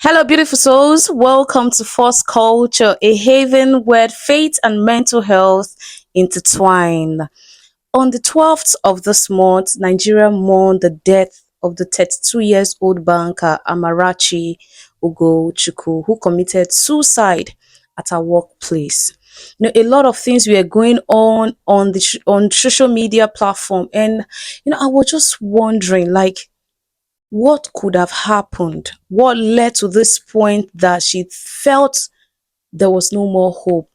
Hello, beautiful souls. Welcome to Force Culture, a haven where faith and mental health intertwine. On the 12th of this month, Nigeria mourned the death of the 32 years old banker Amarchi Ugochukwu, who committed suicide at her workplace. A lot of things were going on on social media platform, and I was just wondering, like, what could have happened? What led to this point that she felt there was no more hope?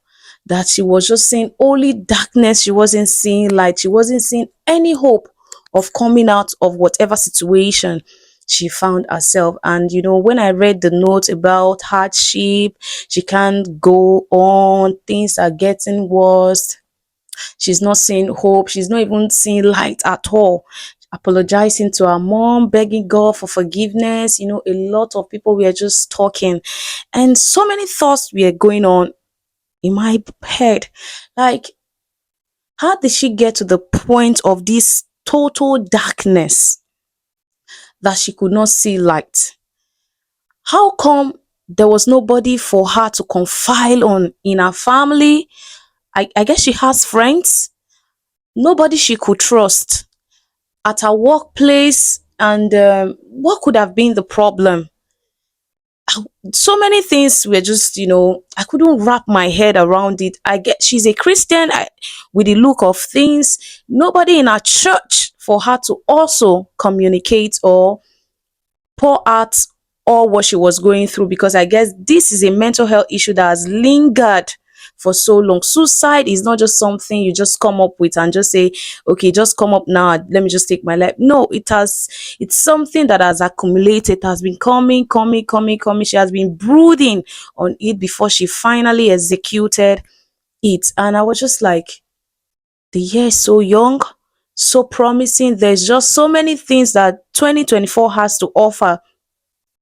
That she was just seeing only darkness, she wasn't seeing light, she wasn't seeing any hope of coming out of whatever situation she found herself. And when I read the note about hardship, she can't go on, things are getting worse, she's not seeing hope. She's not even seeing light at all. Apologizing to her mom, begging God for forgiveness. A lot of people were just talking, and so many thoughts were going on in my head. Like, how did she get to the point of this total darkness that she could not see light? How come there was nobody for her to confide on in her family? I guess she has friends. Nobody she could trust at her workplace. And what could have been the problem? So many things were just, I couldn't wrap my head around it. I get she's a Christian. With the look of things, nobody in our church for her to also communicate or pour out all what she was going through, because I guess this is a mental health issue that has lingered for so long. Suicide is not just something you just come up with and just say, okay, just come up now, let me just take my life. No, it's something that has accumulated, has been coming. She has been brooding on it before she finally executed it. And I was just like, the year is so young, so promising. There's just so many things that 2024 has to offer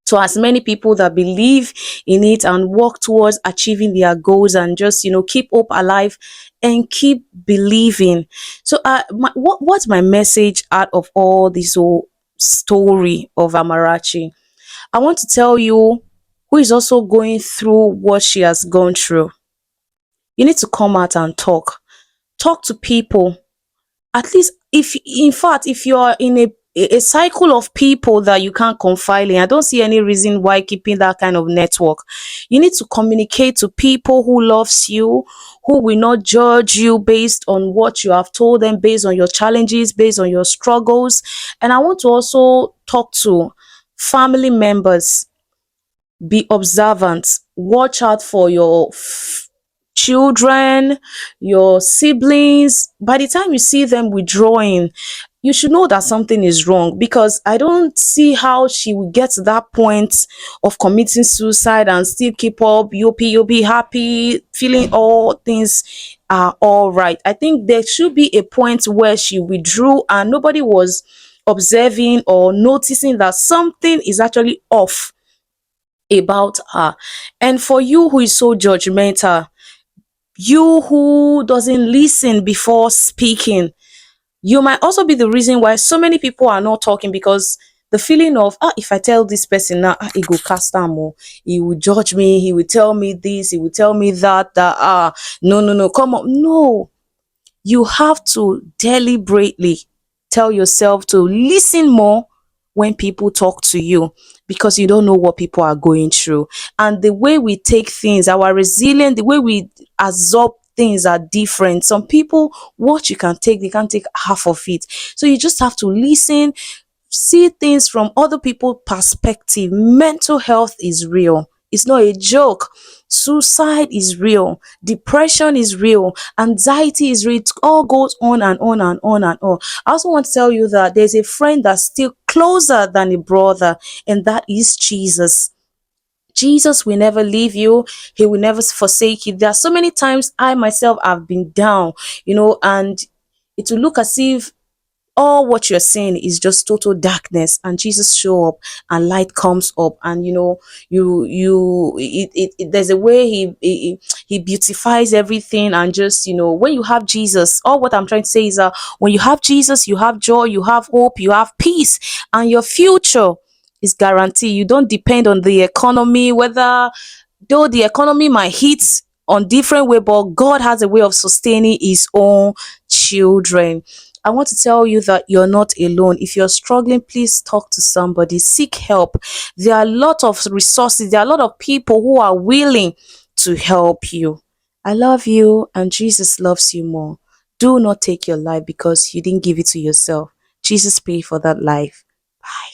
to as many people that believe in it and work towards achieving their goals, and just keep hope alive and keep believing. So what's my message out of all this whole story of Amarachi? I want to tell you, who is also going through what she has gone through, you need to come out and talk to people. At least, if in fact, if you're in a cycle of people that you can't confide in, I don't see any reason why keeping that kind of network. You need to communicate to people who loves you, who will not judge you based on what you have told them, based on your challenges, based on your struggles. And I want to also talk to family members. Be observant, watch out for your children, your siblings. By the time you see them withdrawing, you should know that something is wrong, because I don't see how she will get to that point of committing suicide and still keep up. You'll be happy, feeling all things are all right. I think there should be a point where she withdrew and nobody was observing or noticing that something is actually off about her. And for you who is so judgmental, you who doesn't listen before speaking, you might also be the reason why so many people are not talking, because the feeling of, if I tell this person now, he go cast am, he will judge me, he will tell me this, he will tell me that no, come on. No, you have to deliberately tell yourself to listen more when people talk to you, because you don't know what people are going through. And the way we take things, our resilience, the way we absorb things are different. Some people, what you can take, they can't take half of it. So you just have to listen, see things from other people's perspective. Mental health is real. It's not a joke. Suicide is real. Depression is real. Anxiety is real. It all goes on and on and on and on. I also want to tell you that there's a friend that's still closer than a brother, and that is Jesus. Jesus will never leave you. He will never forsake you. There are so many times I myself have been down, and it will look as if all what you're seeing is just total darkness, and Jesus show up and light comes up. And there's a way he beautifies everything. And just when you have Jesus, all what I'm trying to say is when you have Jesus, you have joy, you have hope, you have peace, and your future It's guaranteed. You don't depend on the economy, whether though the economy might hit on different way, but God has a way of sustaining his own children. I want to tell you that you're not alone. If you're struggling, please talk to somebody, seek help. There are a lot of resources, there are a lot of people who are willing to help you. I love you and Jesus loves you more. Do not take your life because you didn't give it to yourself. Jesus paid for that life. Bye.